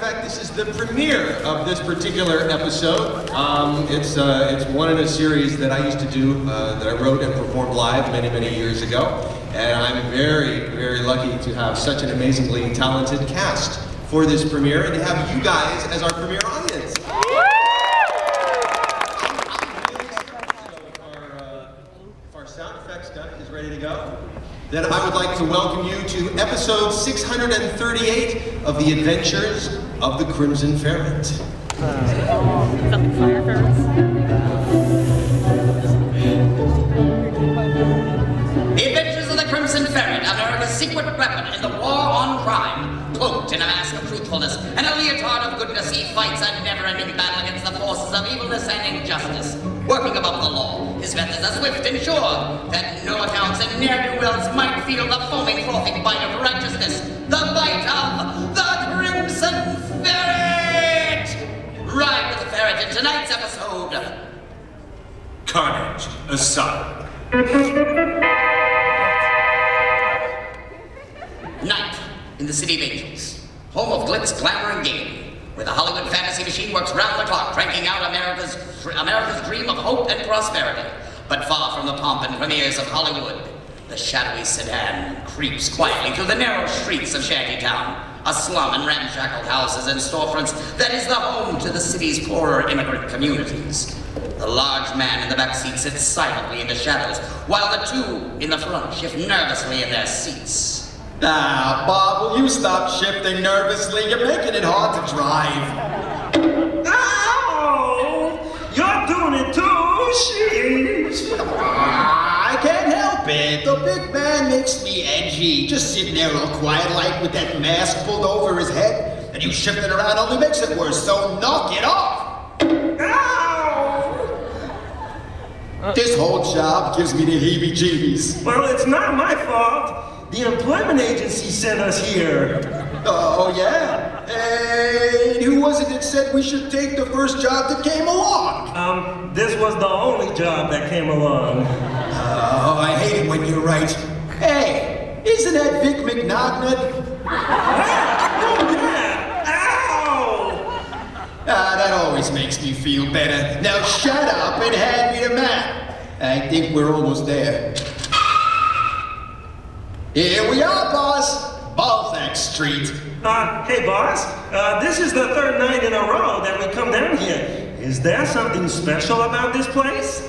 fact, this is the premiere of this particular episode. It's one in a series that I used to do, that I wrote and performed live many, many years ago. And I'm very, very lucky to have such an amazingly talented cast for this premiere and to have you guys as our premiere audience. If our sound effects guy is ready to go, then I would like to welcome you to episode 638 of The Adventures of the Crimson Ferret. Something fire ferrets? The Adventures of the Crimson Ferret, America's secret weapon in the war on crime. Cloaked in a mask of truthfulness and a leotard of goodness, he fights a never-ending battle against the forces of evilness and injustice. Working above the law, his methods are swift and sure, that no accounts and ne'er-do-wells might feel the foaming, frothing bite of righteousness, the bite of the Crimson Ferret! Ride with the ferret in tonight's episode. Carnage aside. Night in the City of Angels, home of glitz, glamour, and gaming, where the Hollywood fantasy machine works round the clock, cranking out America's dream of hope and prosperity. But far from the pomp and premieres of Hollywood, the shadowy sedan creeps quietly through the narrow streets of Shantytown, a slum and ramshackle houses and storefronts that is the home to the city's poorer immigrant communities. The large man in the back seat sits silently in the shadows, while the two in the front shift nervously in their seats. Ah, Bob, will you stop shifting nervously? You're making it hard to drive. Ow! You're doing it too, sheesh. I can't help it. The big man makes me edgy. Just sitting there all quiet like with that mask pulled over his head, and you shifting around only makes it worse, so knock it off. Ow! This whole job gives me the heebie-jeebies. Well, it's not my fault. The employment agency sent us here. Oh, yeah? And who was it that said we should take the first job that came along? This was the only job that came along. Oh, I hate it when you're right. Hey, isn't that Vic McNognut? Oh, yeah! Ow! Ah, that always makes me feel better. Now shut up and hand me the map. I think we're almost there. Here we are, boss. Balzac Street. Hey, boss. This is the third night in a row that we come down here. Is there something special about this place?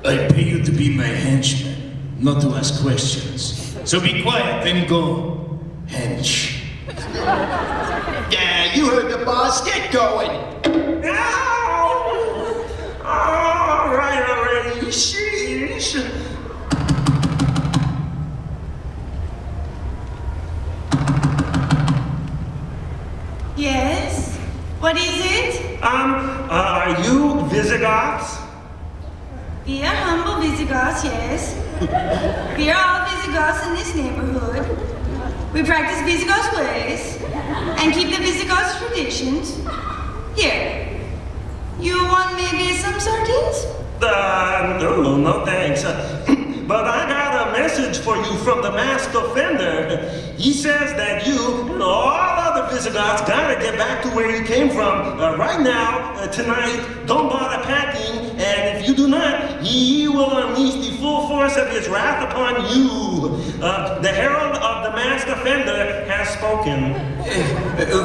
I pay you to be my henchman, not to ask questions. So be quiet and go. Hench. Yeah, you heard the boss. Get going. Ow! All right already. Sheesh. Yes? What is it? Are you Visigoths? We are humble Visigoths, yes. We are all Visigoths in this neighborhood. We practice Visigoths ways and keep the Visigoths traditions. Here, you want maybe some sardines? No thanks. But I got a message for you from the masked offender. He says that you and all other Visigoths gotta get back to where you came from. Right now, tonight, don't bother packing, and if you do not, he will unleash the full force of his wrath upon you. The herald of the masked offender has spoken.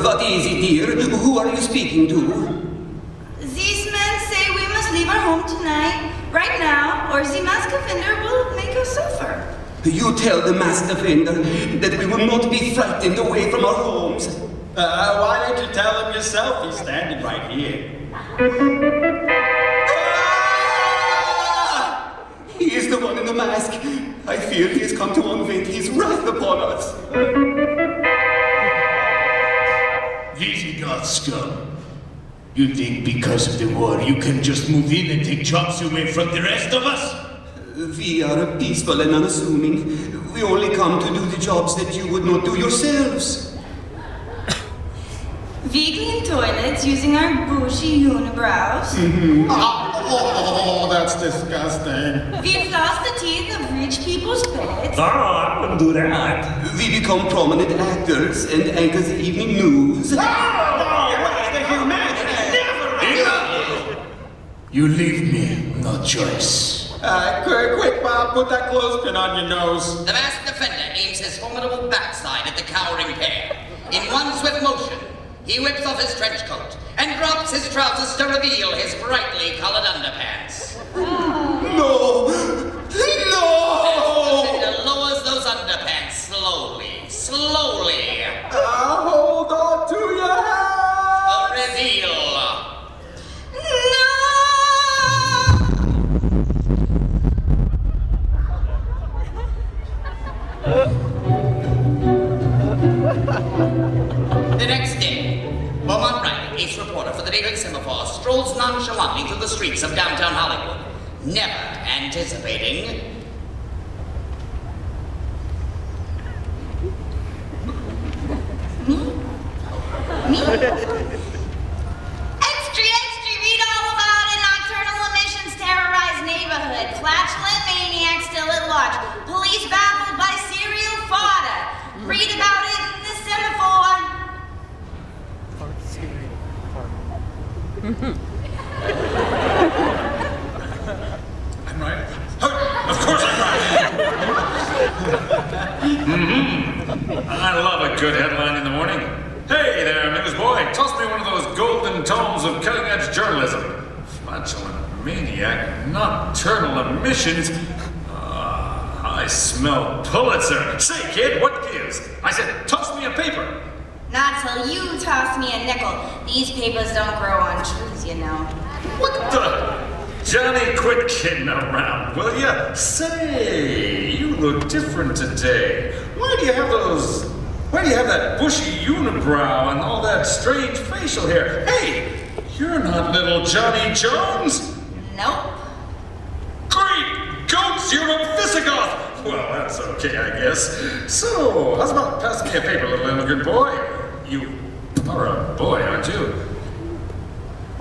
What is it, dear? Who are you speaking to? These men say we must leave our home tonight, right now, or the masked offender will make us suffer. You tell the masked offender that we will not be frightened away from our homes. Why don't you tell him yourself? He's standing right here. Ah! He is the one in the mask. I fear he has come to unvent his wrath upon us. Visigoth scum. You think because of the war you can just move in and take jobs away from the rest of us? We are peaceful and unassuming. We only come to do the jobs that you would not do yourselves. We clean toilets using our bushy unibrows. Oh, that's disgusting. We floss the teeth of rich people's pets. Oh, I wouldn't do that. We become prominent actors and anchor the evening news. Oh, You leave me no choice. Quick, Bob, put that clothespin on your nose. The masked defender aims his formidable backside at the cowering pair. In one swift motion, he whips off his trench coat and drops his trousers to reveal his brightly colored underpants. No! No! The defender lowers those underpants slowly. Hold on to your hat! The reveal. The next day, Beaumont Riley, ace reporter for the Daily Semaphore, strolls nonchalantly through the streets of downtown Hollywood, never anticipating... Me? Extra, read all about it. Nocturnal emissions terrorize neighborhood. Flatulent maniac still at large. Police baffled by serial fodder. Read about it in the Semaphore. I'm right. Of course I'm right. I love a good headline in the morning. Hey there, newsboy. Toss me one of those golden tomes of cutting-edge journalism. Flatulent maniac, nocturnal emissions. I smell Pulitzer. Say, kid, what gives? I said, toss me a paper. Not till you toss me a nickel. These papers don't grow on trees, you know. What the? Johnny, quit kidding around, will ya? Say, you look different today. Why do you have that bushy unibrow and all that strange facial hair? Hey, you're not little Johnny Jones. Nope. Great goats, you're a Visigoth. Well, that's okay, I guess. So, how's about passing me a paper, little immigrant boy? You are a boy, aren't you?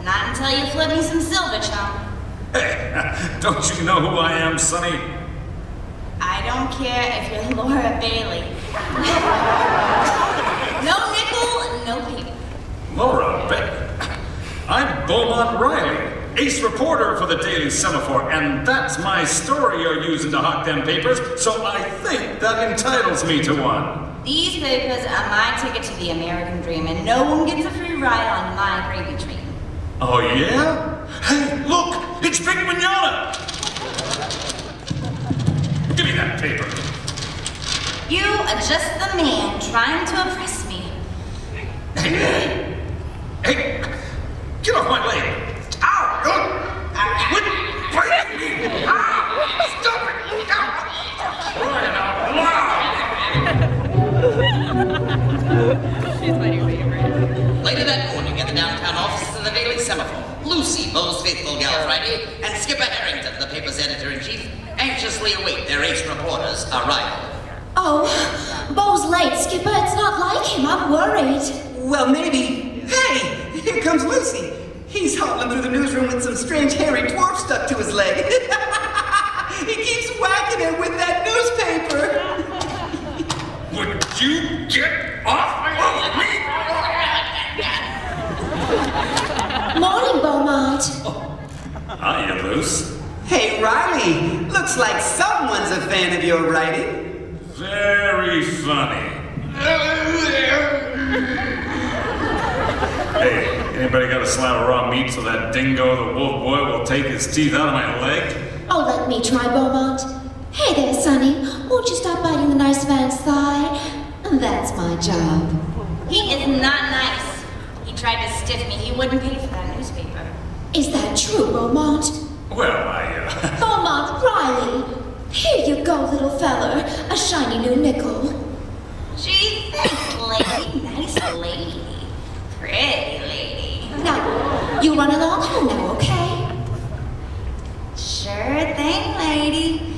Not until you flip me some silver, chum. Hey, don't you know who I am, Sonny? I don't care if you're Laura Bailey. No nickel, no paper. Laura Bailey. I'm Beaumont Riley, ace reporter for the Daily Semaphore, and that's my story you're using to hawk them papers, so I think that entitles me to one. These papers are my ticket to the American dream, and no one gets a free ride on my gravy train. Oh, yeah? Hey, look! It's Big Manana! Give me that paper. You are just the man trying to impress me. Hey, get off my leg! Ow! Quit biting me! Ow! Stop it! Ow! She's my new favorite. Later that morning at the downtown offices of the Daily Semaphore, Lucy, Beau's faithful gal Friday, and Skipper Harrington, the paper's editor-in-chief, anxiously await their ace reporter's arrival. Oh, Beau's late, Skipper. It's not like him. I'm worried. Well, maybe. Hey, here comes Lucy. He's hobbling through the newsroom with some strange hairy dwarf stuck to his leg. He keeps whacking it with that newspaper. Would you get off of me? Morning, Beaumont. Hiya, Luce. Hey, Riley. Looks like someone's a fan of your writing. Very funny. Hey, anybody got a slab of raw meat so that dingo, the wolf boy, will take his teeth out of my leg? Oh, let me try, Beaumont. Hey there, Sonny. Won't you stop biting the nice man's thigh? That's my job. He is not nice. He tried to stiff me. He wouldn't pay for that newspaper. Is that true, Beaumont? Well, Beaumont, Riley. Here you go, little feller. A shiny new nickel. Gee, thanks, lady. Nice lady. Pretty lady. Now, you run along home now, okay? Sure thing, lady.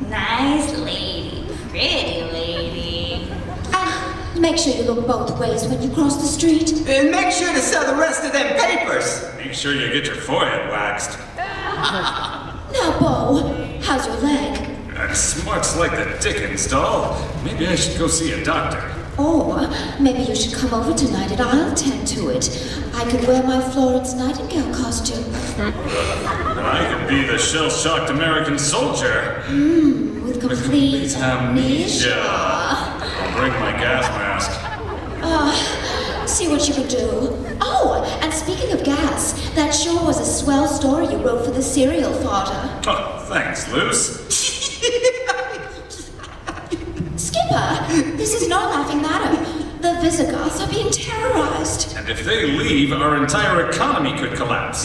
Nice lady. Pretty lady. And make sure you look both ways when you cross the street. And make sure to sell the rest of them papers. make sure you get your forehead waxed. Now, Beau, how's your leg? That smarts like the Dickens, doll. Maybe I should go see a doctor. Or maybe you should come over tonight and I'll tend to it. I could wear my Florence Nightingale costume. And I could be the shell-shocked American soldier. With complete amnesia. I'll bring my gas mask. See what you can do. Oh, and speaking of gas, that sure was a swell story you wrote for the cereal fodder. Oh, thanks, Luce. Skipper, this is no laughing matter. The Visigoths are being terrorized. And if they leave, our entire economy could collapse.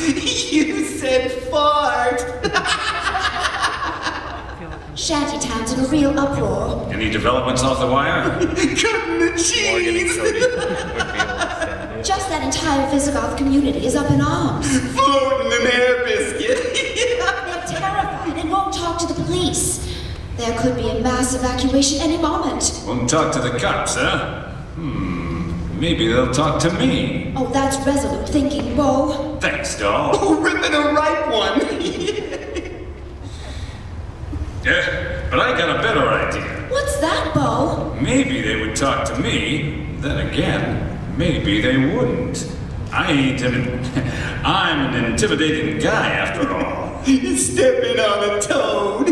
You said fart. Shantytown's in a real uproar. Any developments off the wire? Cutting the cheese. Just that entire Visigoth community is up in arms. Floating an air biscuit. They're terrified and won't talk to the police. There could be a mass evacuation any moment. Won't talk to the cops, huh? Maybe they'll talk to me. Oh, that's resolute thinking, Bo. Thanks, doll. Oh, ripping a ripe one. Yeah, but I got a better idea. What's that, Bo? Maybe they would talk to me. Then again, maybe they wouldn't. I'm an intimidating guy, after all. Stepping on a toad.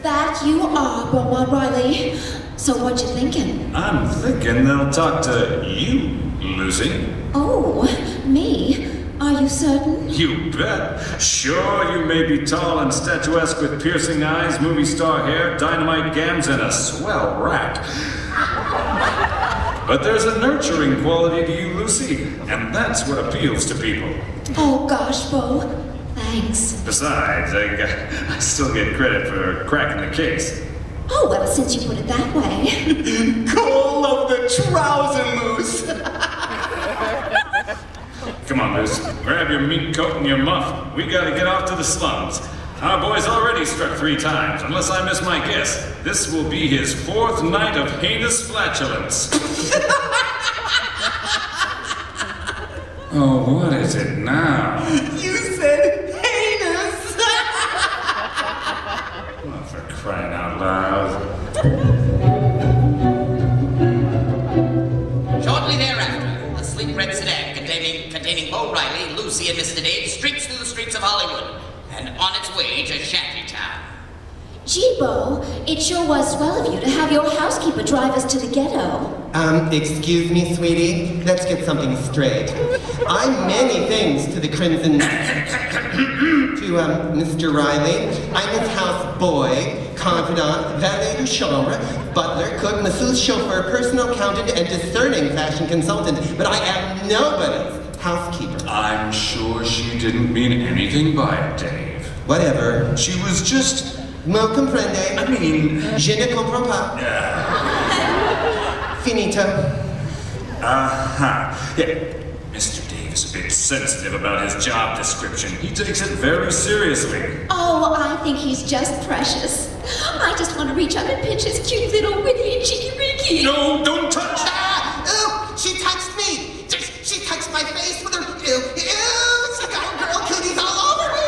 That you are, Beaumont Riley. So what you thinking? I'm thinking they'll talk to you, Lucy. Oh, me? Are you certain? You bet. Sure, you may be tall and statuesque with piercing eyes, movie star hair, dynamite gams, and a swell rack. But there's a nurturing quality to you, Lucy, and that's what appeals to people. Oh gosh, Bo. Thanks. Besides, I still get credit for cracking the case. Oh, well, since you put it that way. Call of the trouser moose. Come on, Luce. Grab your mink coat and your muff. We gotta get off to the slums. Our boy's already struck 3 times. Unless I miss my guess, this will be his 4th night of heinous flatulence. Oh, what is it now? You said heinous. Oh, for crying out loud. Shortly thereafter, a sleek red sedan containing Bo Riley, Lucy, and Mr. Dave streaks through the streets of Hollywood and on its way to Shantytown. Gee, Bo, it sure was swell of you to have your housekeeper drive us to the ghetto. Excuse me, sweetie. Let's get something straight. I'm many things to the Crimson... to, Mr. Riley. I'm his house boy, confidant, valet de chambre, butler, cook, masseuse, chauffeur, personal accountant, and discerning fashion consultant. But I am nobody's housekeeper. I'm sure she didn't mean anything by it, Dave. Whatever. She was just... Me comprende? I mean... Je ne comprends pas. Finito. Yeah, Mr. Dave is a bit sensitive about his job description. He takes it very seriously. Oh, I think he's just precious. I just want to reach up and pinch his cute little wiggly cheeky reeky. No, don't touch! Ooh, she touched me. She touched my face with her... Ew, she got her girl cooties all over me.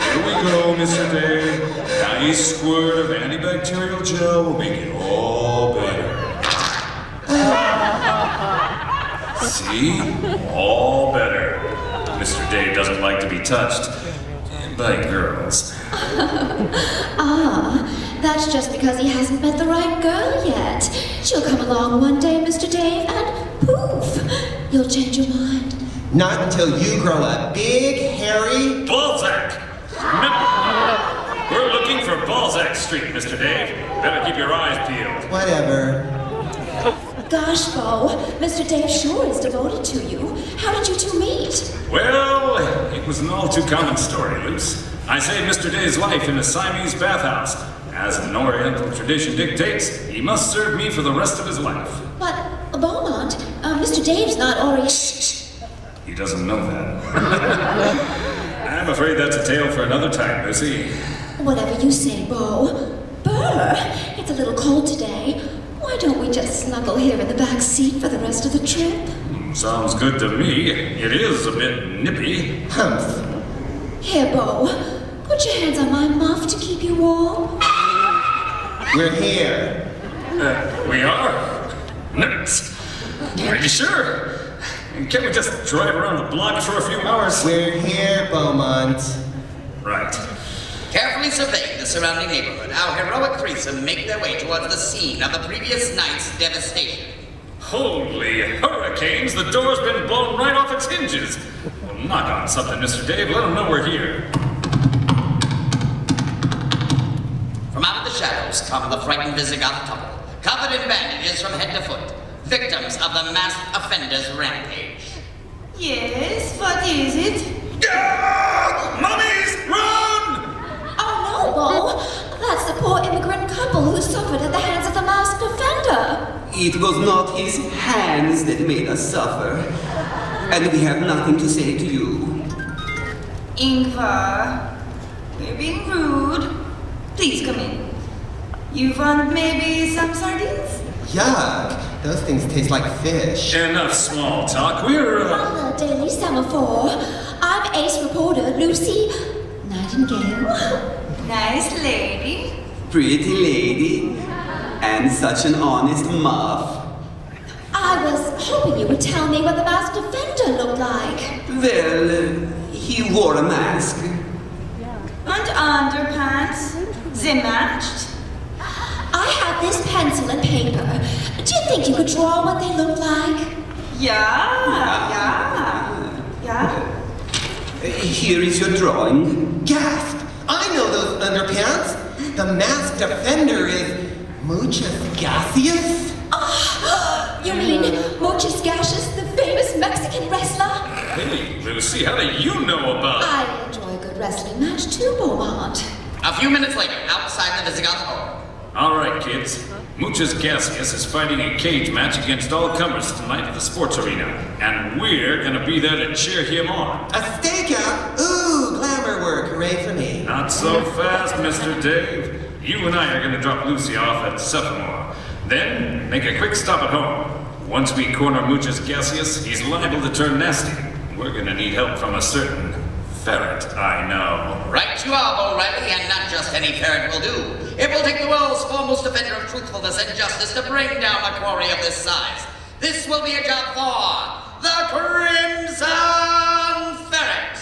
Here we go, Mr. Dave. Nice squirt of antibacterial gel will make it all better. See? All better. Mr. Dave doesn't like to be touched by girls. That's just because he hasn't met the right girl yet. She'll come along one day, Mr. Dave, and poof, you'll change your mind. Not until you grow a big, hairy... Balzac! Remember, we're looking for Balzac Street, Mr. Dave. Better keep your eyes peeled. Whatever. Gosh, Bo, Mr. Dave sure is devoted to you. How did you two meet? Well, it was an all too common story, Luce. I saved Mr. Dave's life in a Siamese bathhouse. As an Oriental tradition dictates, he must serve me for the rest of his life. But, Beaumont, Mr. Dave's not Orient. He doesn't know that. I'm afraid that's a tale for another time, Lucy. Whatever you say, Bo. Brr, it's a little cold today. Why don't we just snuggle here in the back seat for the rest of the trip? Sounds good to me. It is a bit nippy. Humph. Here, Bo. Put your hands on my muff to keep you warm. We're here. We are? Nice. Are you sure? Can't we just drive around the block for a few hours? We're here, Beaumont. Right. Carefully surveying the surrounding neighborhood, our heroic threesome make their way towards the scene of the previous night's devastation. Holy hurricanes, the door's been blown right off its hinges. Well, knock on something, Mr. Dave. Let them know we're here. From out of the shadows come the frightened Visigoth couple, covered in bandages from head to foot, victims of the masked offender's rampage. Yes, what is it? Mummies, run! Oh no, Bo. That's the poor immigrant couple who suffered at the hands of the masked offender. It was not his hands that made us suffer. And we have nothing to say to you. Ingvar, we're being rude. Please come in. You want maybe some sardines? Yuck. Those things taste like fish. Enough small talk. We're, On the Daily Semaphore, I'm ace reporter Lucy Nightingale. Nice lady. Pretty lady. And such an honest muff. I was hoping you would tell me what the masked offender looked like. Well, he wore a mask. And underpants. They matched. I have this pencil and paper. Do you think you could draw what they look like? Yeah. Here is your drawing. Gasp! I know those underpants. The masked offender is Muchas Gaseous? You mean Mochis Gaseous, the famous Mexican wrestler? Hey, Lucy, how do you know about... I enjoy a good wrestling match too, Beaumont. A few minutes later, outside the Visigoth home. All right, kids. Muchas Gaseous is fighting a cage match against all comers tonight at the sports arena. And we're gonna be there to cheer him on. A stakeout? Ooh, glamour work. Hooray for me. Not so fast, Mr. Dave. You and I are gonna drop Lucy off at Sophomore. Then, make a quick stop at home. Once we corner Muchas Gaseous, he's liable to turn nasty. We're gonna need help from a certain ferret, I know. Right you are, Bo Riley, and not just any ferret will do. It will take the world's foremost defender of truthfulness and justice to bring down a quarry of this size. This will be a job for the Crimson Ferret.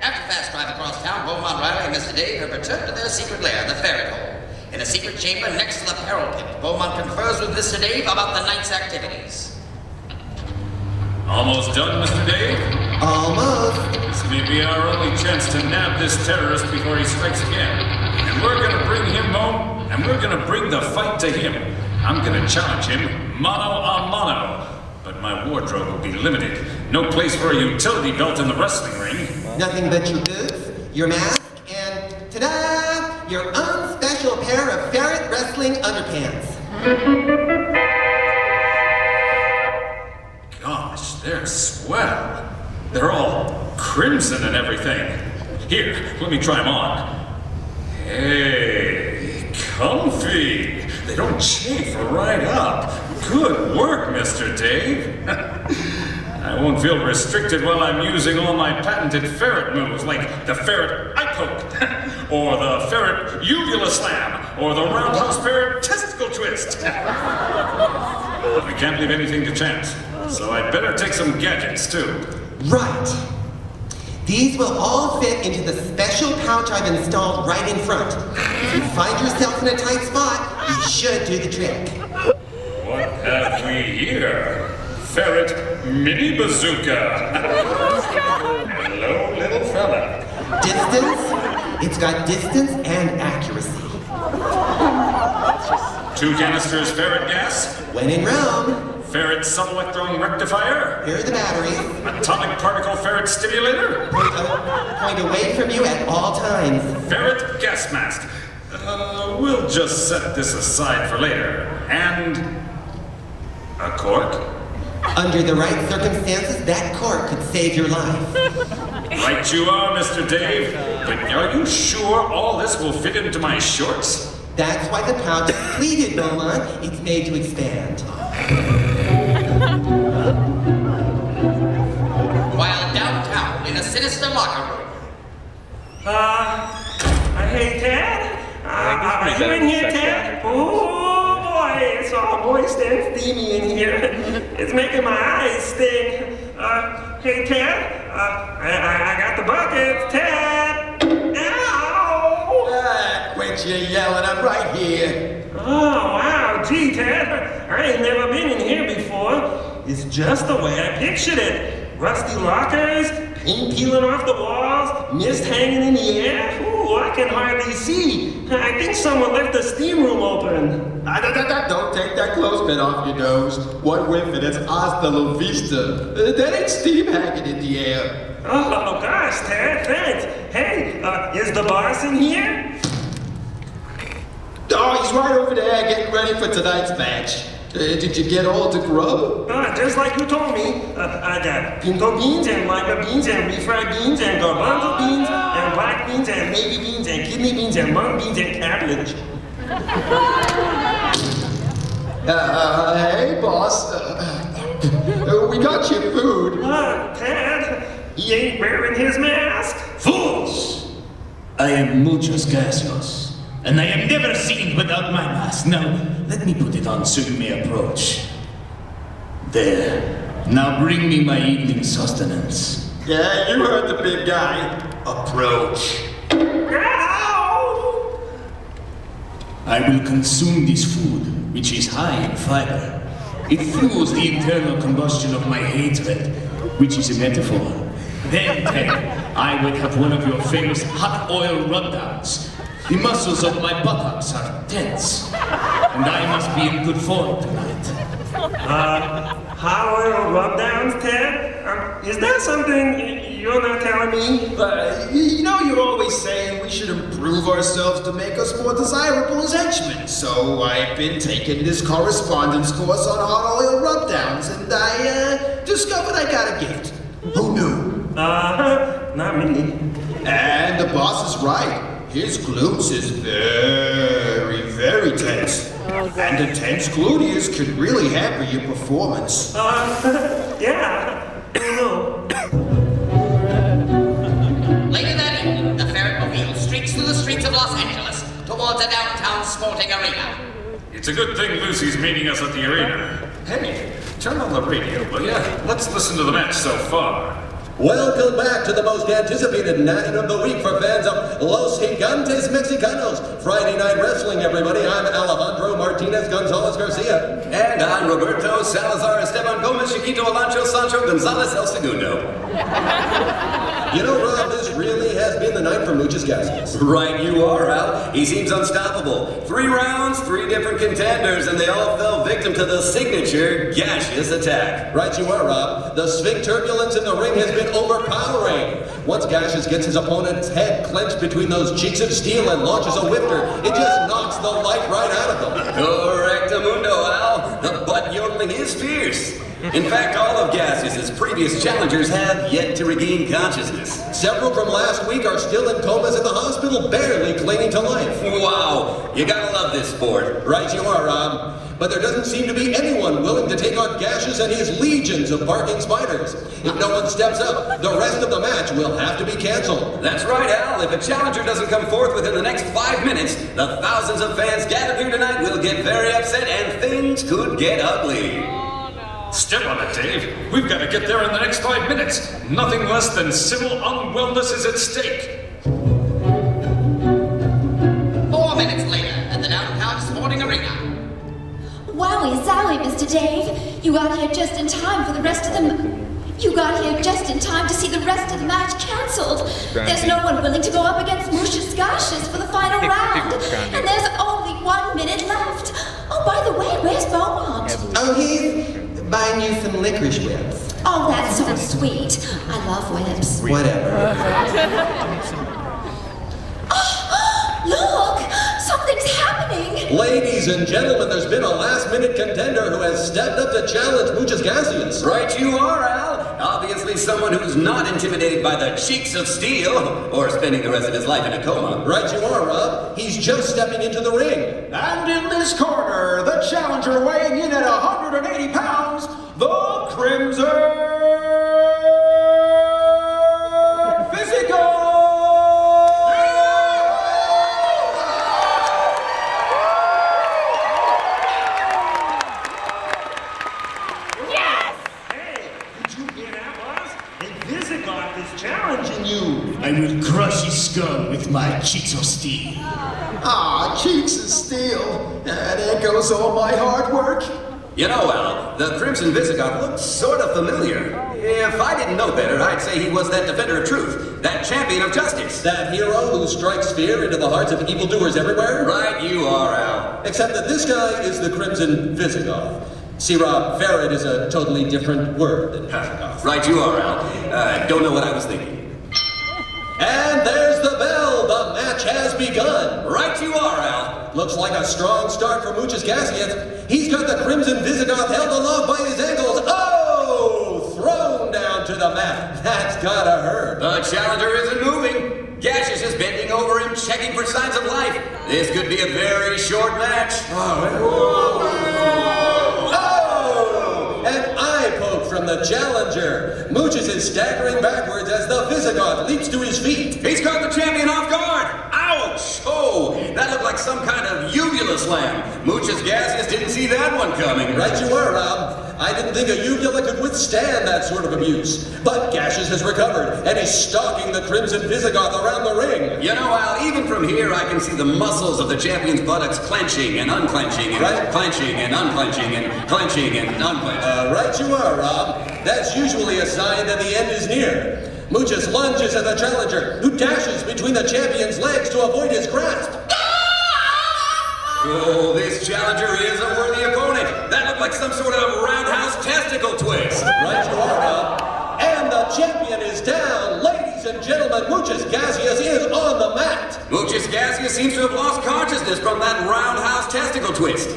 After a fast drive across town, Beaumont Riley and Mr. Dave have returned to their secret lair, the ferret hole. In a secret chamber next to the peril pit, Beaumont confers with Mr. Dave about the night's activities. Almost done, Mr. Dave? Almost. This may be our only chance to nab this terrorist before he strikes again. And we're gonna bring him home, and we're gonna bring the fight to him. I'm gonna challenge him mano a mano. But my wardrobe will be limited. No place for a utility belt in the wrestling ring. Nothing but your boots, your mask, and ta-da! Your own special pair of ferret wrestling underpants. Gosh, they're swell. They're all crimson and everything. Here, let me try them on. Hey, comfy. They don't chafe right up. Good work, Mr. Dave. I won't feel restricted while I'm using all my patented ferret moves, like the ferret eye poke, or the ferret uvula slam, or the roundhouse ferret testicle twist. I can't leave anything to chance, so I'd better take some gadgets too. Right. These will all fit into the special pouch I've installed right in front. If you find yourself in a tight spot, you should do the trick. What have we here? Ferret mini bazooka. Hello, little fella. Distance? It's got distance and accuracy. 2 canisters ferret gas. When in Rome, Ferret subelectron rectifier. here are the batteries. Atomic particle ferret stimulator. Point away from you at all times. Ferret gas mask. We'll just set this aside for later. And a cork? Under the right circumstances, that cork could save your life. Right you are, Mr. Dave. But are you sure all this will fit into my shorts? That's why the pouch is pleated, Beaumont. It's made to expand. While downtown in a sinister locker room. Hey, Dad? Are you in here, Ted? Oh boy, it's all moist and steamy in here. It's making my eyes sting. Hey Ted, I got the buckets, Ted. Ow! Quit your yelling, I'm right here. Oh wow, gee Ted, I ain't never been in here before. It's just the way I pictured it. Rusty lockers, paint peeling off the walls, mist hanging in the air. Ooh, I can hardly see. I think someone left the steam room open. Don't take that clothespin off your nose. One whiff and it's hasta la vista. That ain't steam hanging in the air. Oh gosh, Ted, thanks. Hey, is the boss in here? Oh, he's right over there getting ready for tonight's match. Did you get all the grub? Just like you told me. I got pinto beans and lima beans and refried beans and garbanzo beans and black beans and navy beans and kidney beans and mung beans and cabbage. Hey, boss. We got your food. Ted, he ain't wearing his mask. Fools! I am muchos gracias, and I am never seen without my mask. Now, let me put it on so you may approach. There. Now bring me my evening sustenance. Yeah, you heard the big guy. Approach. Ow! I will consume this food, which is high in fiber. It fuels the internal combustion of my hatred, which is a metaphor. Then, Ted, I would have one of your famous hot oil rubdowns. The muscles of my buttocks are tense, and I must be in good form tonight. Hot oil rubdowns, Ted? Is that something you're not telling me? You know you're always saying we should improve ourselves to make us more desirable as henchmen. So I've been taking this correspondence course on hot oil rubdowns, and I discovered I got a gift. Who knew? Not me. And the boss is right. His glutes is very, very tense. And a tense gluteus can really hamper your performance. Yeah. No. Later that evening, the Ferretmobile streaks through the streets of Los Angeles towards a downtown sporting arena. It's a good thing Lucy's meeting us at the arena. Hey, turn on the radio, will ya? Let's listen to the match so far. Welcome back to the most anticipated night of the week for fans of Los Gigantes Mexicanos. Friday Night Wrestling, everybody. I'm Alejandro Martinez Gonzalez Garcia. And I'm Roberto Salazar Esteban Gomez Chiquito Alancho Sancho Gonzalez El Segundo. You know, Rob, this really has been the night for Muchas Gracias. Right you are, Al. He seems unstoppable. 3 rounds, 3 different contenders, and they all fell victim to the signature gaseous attack. Right you are, Rob. The sphincturbulence in the ring has been overpowering. Once Gaseous gets his opponent's head clenched between those cheeks of steel and launches a whifter, it just knocks the life right out of them. Correctamundo, Al. The butt yodeling is fierce. In fact, all of Gaseous's previous challengers have yet to regain consciousness. Several from last week are still in comas at the hospital, barely clinging to life. Wow, you gotta love this sport. Right you are, Rob. But there doesn't seem to be anyone willing to take on Gaseous and his legions of barking spiders. If no one steps up, the rest of the match will have to be canceled. That's right, Al. If a challenger doesn't come forth within the next 5 minutes, the thousands of fans gathered here tonight will get very upset and things could get ugly. Step on it, Dave. We've got to get there in the next 5 minutes. Nothing less than civil unwellness is at stake. 4 minutes later, at the downtown sporting arena. Wowie zowie, Mr. Dave. You got here just in time for the rest of the... You got here just in time to see the rest of the match cancelled. There's no one willing to go up against Muchas Gracias for the final round. And there's only 1 minute left. Oh, by the way, where's Beaumont? Oh, he's buying you some licorice whips. Oh, that's so sweet. I love whips. Whatever. Look! Something's happening! Ladies and gentlemen, there's been a last-minute contender who has stepped up to challenge Muchas Gracias. Right you are, Al. Obviously someone who's not intimidated by the cheeks of steel or spending the rest of his life in a coma. Right you are, Rob. He's just stepping into the ring. And in this corner, the challenger weighing in at 180 pounds, the Crimson Physical! with my cheeks of steel. Ah, cheeks of steel. There goes all my hard work. You know, Al, the Crimson Visigoth looks sort of familiar. If I didn't know better, I'd say he was that defender of truth, that champion of justice. That hero who strikes fear into the hearts of evildoers everywhere? Right you are, Al. Except that this guy is the Crimson Visigoth. See, Rob, ferret is a totally different word than Visigoth. Right you are, Al. Don't know what I was thinking. And there's the bell! The match has begun! Right you are, Al. Looks like a strong start for Muchas Gaseous. He's got the Crimson Visigoth held aloft by his ankles. Oh! Thrown down to the mat. That's gotta hurt. The challenger isn't moving. Gaseous is bending over and checking for signs of life. This could be a very short match. An eye poke from the challenger. Muchas is staggering backwards as the Visigoth leaps to his feet. He's caught the champion off guard. Ouch! Oh, that looked like some kind of uvula slam. Muchas Gaseous didn't see that one coming. Right you were, Rob. I didn't think a uvula could withstand that sort of abuse. But Gaseous has recovered, and he's stalking the Crimson Visigoth around the ring. You know, Al, even from here I can see the muscles of the champion's buttocks clenching and unclenching and clenching and unclenching and clenching and unclenching. Right you are, Rob. That's usually a sign that the end is near. Muchas lunges at the challenger, who dashes between the champion's legs to avoid his grasp. Oh, this challenger is a worthy opponent. That looked like some sort of roundhouse testicle twist. Right you are, Rob. And the champion is down. Ladies and gentlemen, Muchas Gaseous is on the mat. Muchas Gaseous seems to have lost consciousness from that roundhouse testicle twist.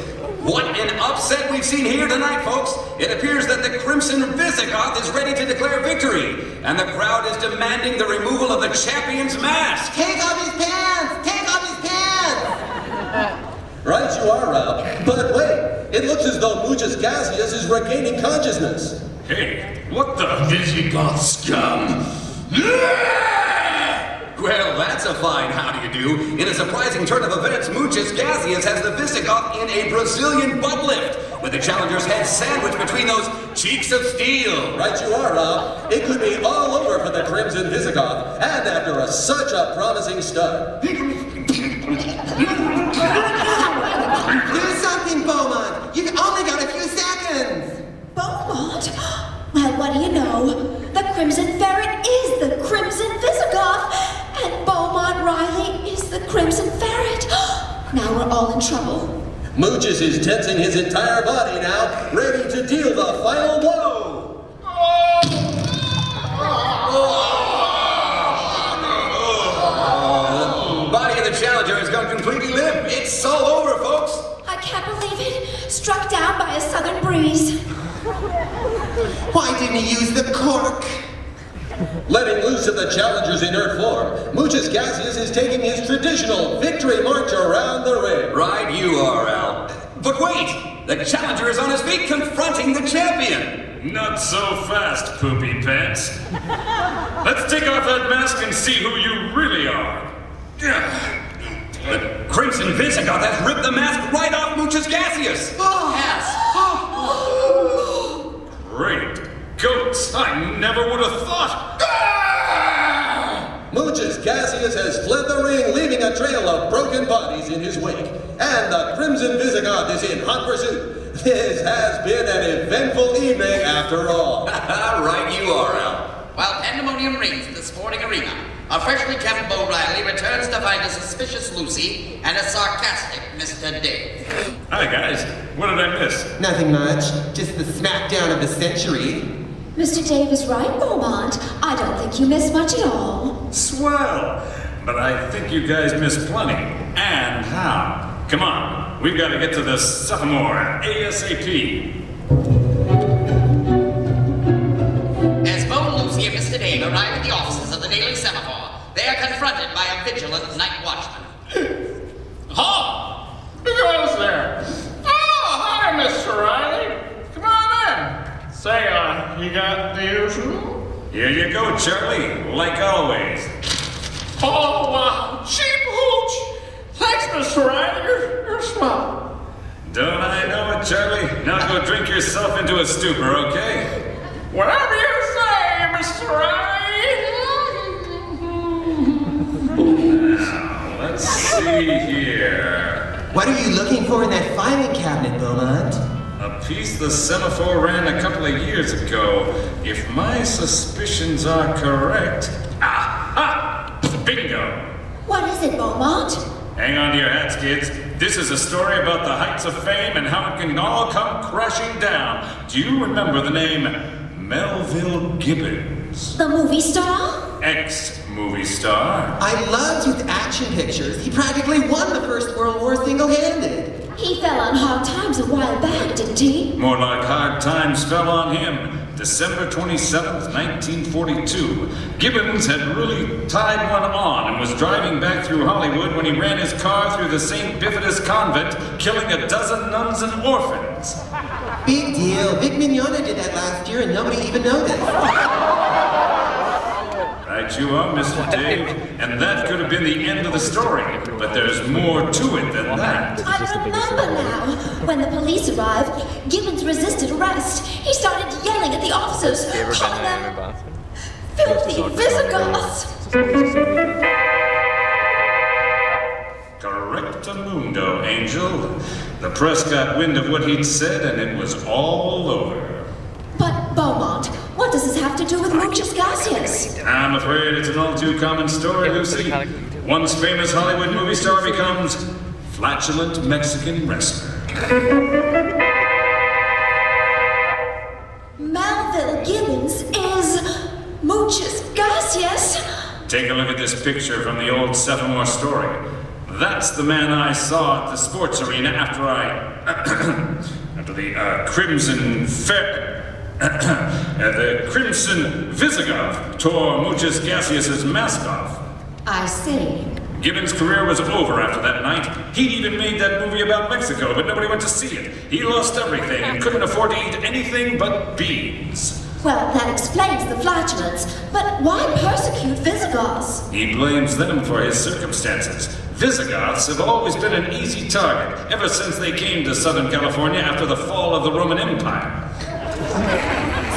What an upset we've seen here tonight, folks. It appears that the Crimson Visigoth is ready to declare victory, and the crowd is demanding the removal of the champion's mask. Take off his pants! Take off his pants! Right you are, Rob. But wait, it looks as though Muchas Gaseous is regaining consciousness. Hey, what the? Visigoth scum. Well, that's a fine how do you do. In a surprising turn of events, Muchas Gaseous has the Visigoth in a Brazilian butt lift, with the challenger's head sandwiched between those cheeks of steel. Right you are, Rob. It could be all over for the Crimson Visigoth, and after such a promising start. Do something, Beaumont! You've only got a few seconds! Beaumont? Well, what do you know? The Crimson Ferret is the Crimson Visigoth, and Beaumont Riley is the Crimson Ferret. Now we're all in trouble. Muchas is tensing his entire body now, ready to deal the final blow. The body of the challenger has gone completely limp. It's all over, folks. I can't believe it. Struck down by a southern breeze. Why didn't he use the cork? Letting loose of the challenger's inert form, Muchas Gaseous is taking his traditional victory march around the ring. Right you are, Al. But wait! The challenger is on his feet confronting the champion. Not so fast, poopy pants. Let's take off that mask and see who you really are. The Crimson Visigoth has ripped the mask right off Muchas Gaseous. Great goats! I never would have thought. Muchas Gaseous has fled the ring, leaving a trail of broken bodies in his wake. And the Crimson Visigoth is in hot pursuit. This has been an eventful evening after all. Right you are, Al. While pandemonium reigns in the sporting arena, a freshly kept Bo Riley returns to find a suspicious Lucy and a sarcastic Mr. Dave. Hi, guys. What did I miss? Nothing much. Just the smackdown of the century. Mr. Dave is right, Beaumont. I don't think you missed much at all. Swell! But I think you guys missed plenty. And how? Come on, we've got to get to the sophomore ASAP. As Bo, Lucy, and Mr. Dave arrive at the offices of the Daily Semaphore, they are confronted by a vigilant night watchman. Oh! Who goes there? Oh, hi, Mr. Riley. Come on in. Say, you got the usual? Here you go, Charlie, like always. Oh, wow. Cheap hooch. Thanks, Mr. Riley. You're smart. Don't I know it, Charlie? Now go drink yourself into a stupor, okay? Whatever you say, Mr. Riley. see here. What are you looking for in that filing cabinet, Beaumont? A piece the semaphore ran a couple of years ago. If my suspicions are correct... Aha! Bingo! What is it, Beaumont? Hang on to your hats, kids. This is a story about the heights of fame and how it can all come crashing down. Do you remember the name Melville Gibbons? The movie star? Ex-movie star. I loved his action pictures. He practically won the First World War single-handed. He fell on hard times a while back, didn't he? More like hard times fell on him. December 27th, 1942. Gibbons had really tied one on and was driving back through Hollywood when he ran his car through the St. Bifidus convent, killing a dozen nuns and orphans. Big deal. Vic Mignogna did that last year and nobody even noticed. Right you are, Mr. Dave. And that could have been the end of the story. But there's more to it than that. I remember now. When the police arrived, Gibbons resisted arrest. He started yelling at the officers, calling them filthy Visigoths. Correctamundo, Angel. The press got wind of what he'd said and it was all over. But, Beaumont, what does this have to do with Muchas Gracias? I'm afraid it's an all too common story, Lucy. Once famous Hollywood movie star becomes flatulent Mexican wrestler. Melville Gibbons is Muchas Gracias. Take a look at this picture from the old Sephamore story. That's the man I saw at the sports arena after after the Crimson the Crimson Visigoth tore Muchas Gracias' mask off. I see. Gibbons' career was over after that night. He'd even made that movie about Mexico, but nobody went to see it. He lost everything and couldn't afford to eat anything but beans. Well, that explains the flatulence. But why persecute Visigoths? He blames them for his circumstances. Visigoths have always been an easy target, ever since they came to Southern California after the fall of the Roman Empire.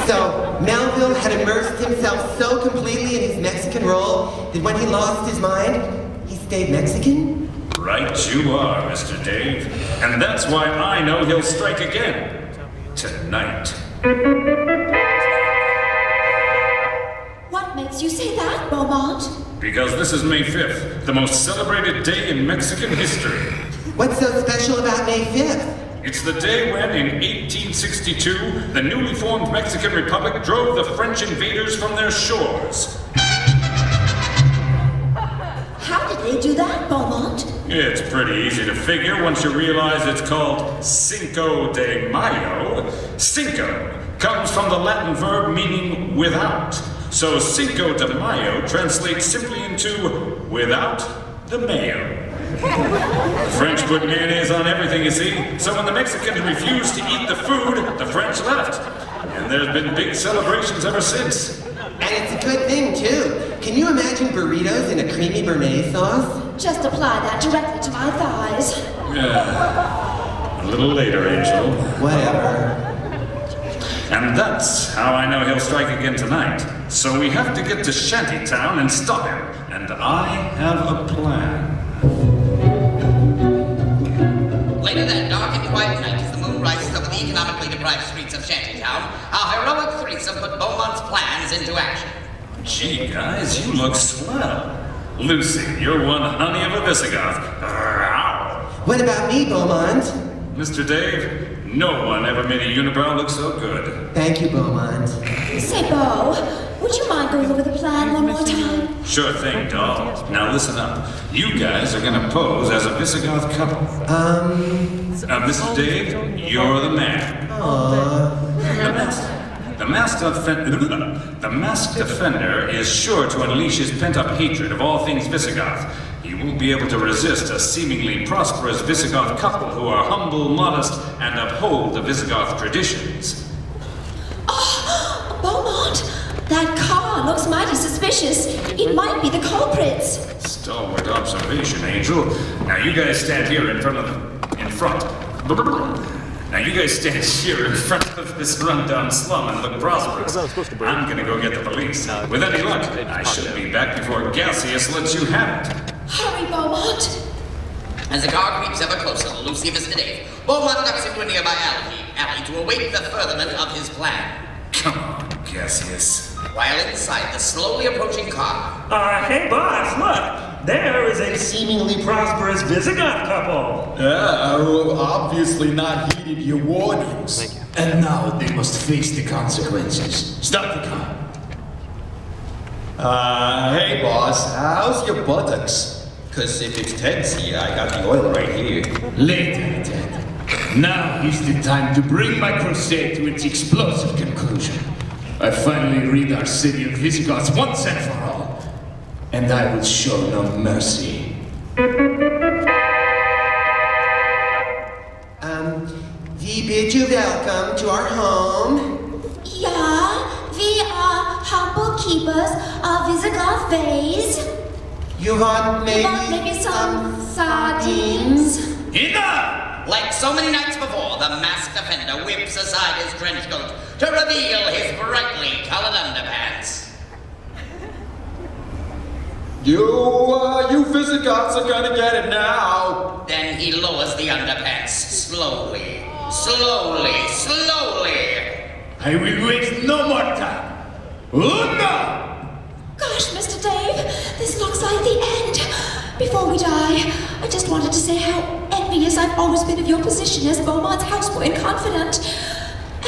So, Melville had immersed himself so completely in his Mexican role that when he lost his mind, he stayed Mexican? Right you are, Mr. Dave. And that's why I know he'll strike again. Tonight. What makes you say that, Beaumont? Because this is May 5th, the most celebrated day in Mexican history. What's so special about May 5th? It's the day when, in 1862, the newly formed Mexican Republic drove the French invaders from their shores. How did they do that, Beaumont? It's pretty easy to figure once you realize it's called Cinco de Mayo. Cinco comes from the Latin verb meaning without. So Cinco de Mayo translates simply into without the mayo. The French put mayonnaise on everything, you see. So when the Mexicans refused to eat the food, the French left. And there's been big celebrations ever since. And it's a good thing, too. Can you imagine burritos in a creamy béarnaise sauce? Just apply that directly to my thighs. Yeah. A little later, Angel. Whatever. And that's how I know he'll strike again tonight. So we have to get to Shantytown and stop him. And I have a plan. Later that dark and quiet night, as the moon rises over the economically deprived streets of Shantytown, our heroic threesome put Beaumont's plans into action. Gee, guys, you look swell. Lucy, you're one honey of a Visigoth. What about me, Beaumont? Mr. Dave, no one ever made a unibrow look so good. Thank you, Beaumont. Say, Beau, would you mind going over the plan one more time? Sure thing, doll. Now listen up. You guys are gonna pose as a Visigoth couple. Mr. Dave, you're the man. The masked offender is sure to unleash his pent-up hatred of all things Visigoth. He won't be able to resist a seemingly prosperous Visigoth couple who are humble, modest, and uphold the Visigoth traditions. Oh, Beaumont, that car looks mighty suspicious. It might be the culprits. Stalwart observation, Angel. Now you guys stand here in front. Now you guys stand here in front of this rundown slum and look prosperous. I'm gonna go get the police. With any luck, I should be back before Gaseous lets you have it. Hurry, Beaumont. As the car creeps ever closer to Lucy and Mr. Dave, Beaumont ducks into a nearby alley to await the furtherment of his plan. Come on, Cassius. While inside the slowly approaching car. Hey boss, look! There is a seemingly prosperous Visigoth couple. Who obviously not heeded your warnings. And now they must face the consequences. Stop the car. Hey boss, how's your buttocks? Cause if it's tense here, I got the oil right here. Later, Ted. Now is the time to bring my crusade to its explosive conclusion. I finally rid our city of Visigoths once and for all. And I will show no mercy. We bid you welcome to our home. Yeah, we are humble keepers of Visigoth vase. You want maybe some sardines? Enough! Like so many nights before, the masked offender whips aside his trench coat to reveal his brightly colored underpants. You Visigoths are gonna get it now. Then he lowers the underpants slowly. I will waste no more time. Una! Gosh, Mr. Dave, this looks like the end. Before we die, I just wanted to say how envious I've always been of your position as Beaumont's houseboy and confidant.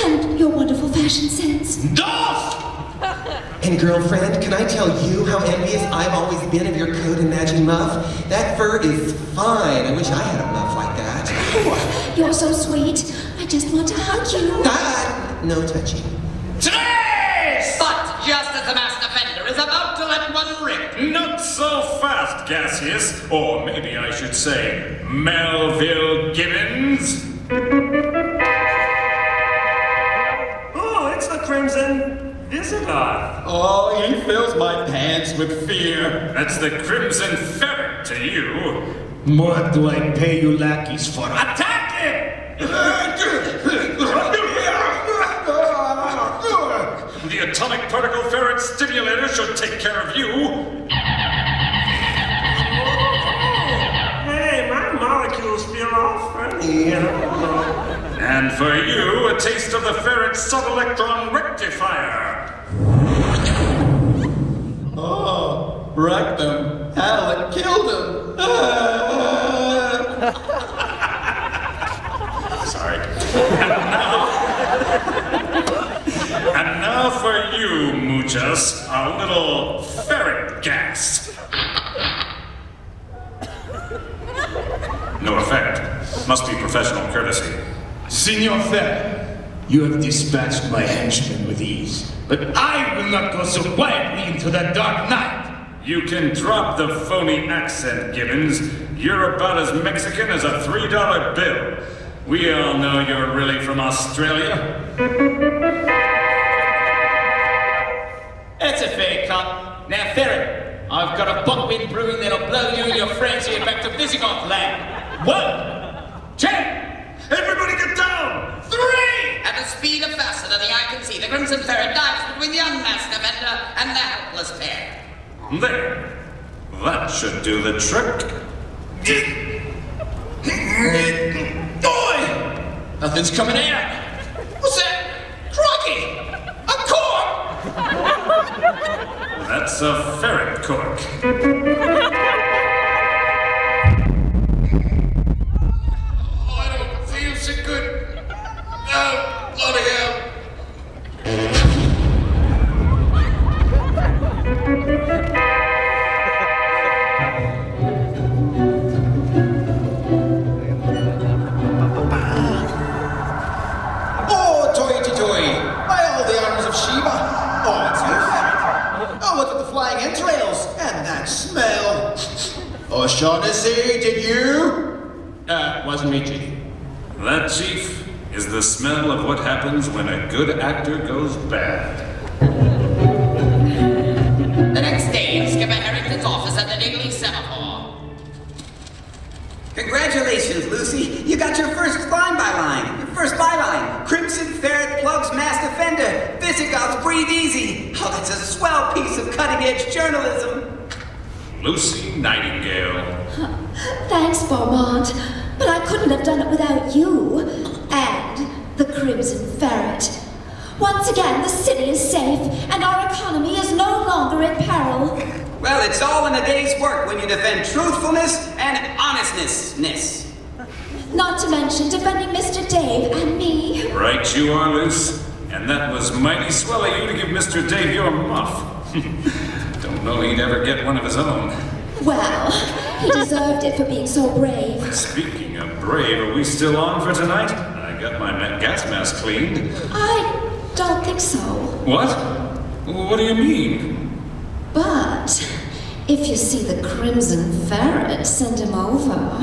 And your wonderful fashion sense. Dolph! And girlfriend, can I tell you how envious I've always been of your coat and matching muff? That fur is fine. I wish I had a muff like that. Oh, you're so sweet. I just want to hug you. No touching. Trace! But just as the masked offender is about to let one rip. Not so fast, Cassius. Or maybe I should say, Melville Gibbons. Oh, it's the Crimson Visigoth. Oh, he fills my pants with fear. That's the Crimson Ferret to you. What do I pay you lackeys for? Attack him! The atomic particle ferret stimulator should take care of you. Hey, my molecules feel all funny. And for you, a taste of the ferret sub-electron rectifier. Oh, wrecked him. Hell, it killed him. Sorry. And now for you, Muchas, a little ferret gas. No effect. Must be professional courtesy. Signor Ferret, you have dispatched my henchmen with ease, but I will not go so quietly into the dark night. You can drop the phony accent, Gibbons. You're about as Mexican as a $3 bill. We all know you're really from Australia. That's a fair cut. Now, Ferret, I've got a buckwind brewing that'll blow you and your friends here back to Visigoth land. 1, 2, everybody get down! 3! At the speed of faster than the eye can see, the Crimson Ferret dives between the unmasked offender and the helpless pair. There. That should do the trick. Boy! Nothing's coming out. What's that? Crikey! A cork! That's a ferret cork. Oh, I don't feel so good. No, bloody hell. O'Shaughnessy, did you? Wasn't me, Chief. That, Chief, is the smell of what happens when a good actor goes bad. The next day, in Skipper Harrington's office at the Daily Semaphore. Congratulations, Lucy. You got your first line by line. Your first byline. Crimson Ferret plugs masked offender. Visigoths breathe easy. Oh, that's a swell piece of cutting-edge journalism. Lucy Nightingale. Thanks, Beaumont, but I couldn't have done it without you. And the Crimson Ferret. Once again, the city is safe, and our economy is no longer in peril. Well, it's all in a day's work when you defend truthfulness and honestness. Not to mention defending Mr. Dave and me. Right you are, Luce. And that was mighty swell of you to give Mr. Dave your muff. Don't know he'd ever get one of his own. Well, he deserved it for being so brave. Speaking of brave, are we still on for tonight? I got my gas mask cleaned. I don't think so. What? What do you mean? But if you see the Crimson Ferret, send him over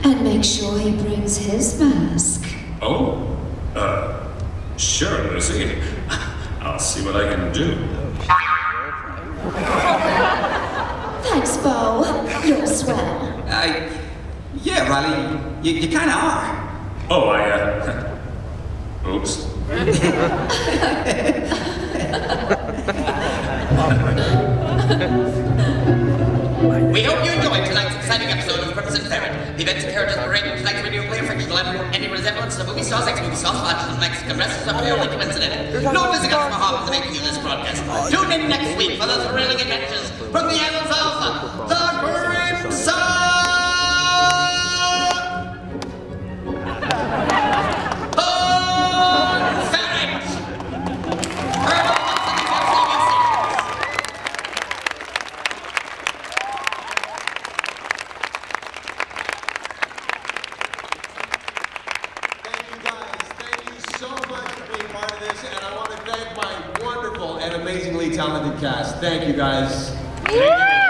and make sure he brings his mask. Oh, sure, Lucy. I'll see what I can do. Thanks, Bo. You're swell. Yeah, Riley, you kind of are. Oh, oops. We hope you enjoyed tonight's exciting episode of Crimson Ferret. The events and characters portrayed in tonight's radio play are fictional, and any resemblance to movie stars, ex-movie stars, flashes of Mexican wrestlers are purely coincidental. No Visigoths were harmed in the making of this broadcast. Tune in next week for the thrilling adventures from the annals of the Crimson Talented cast. Thank you, guys. Ferret.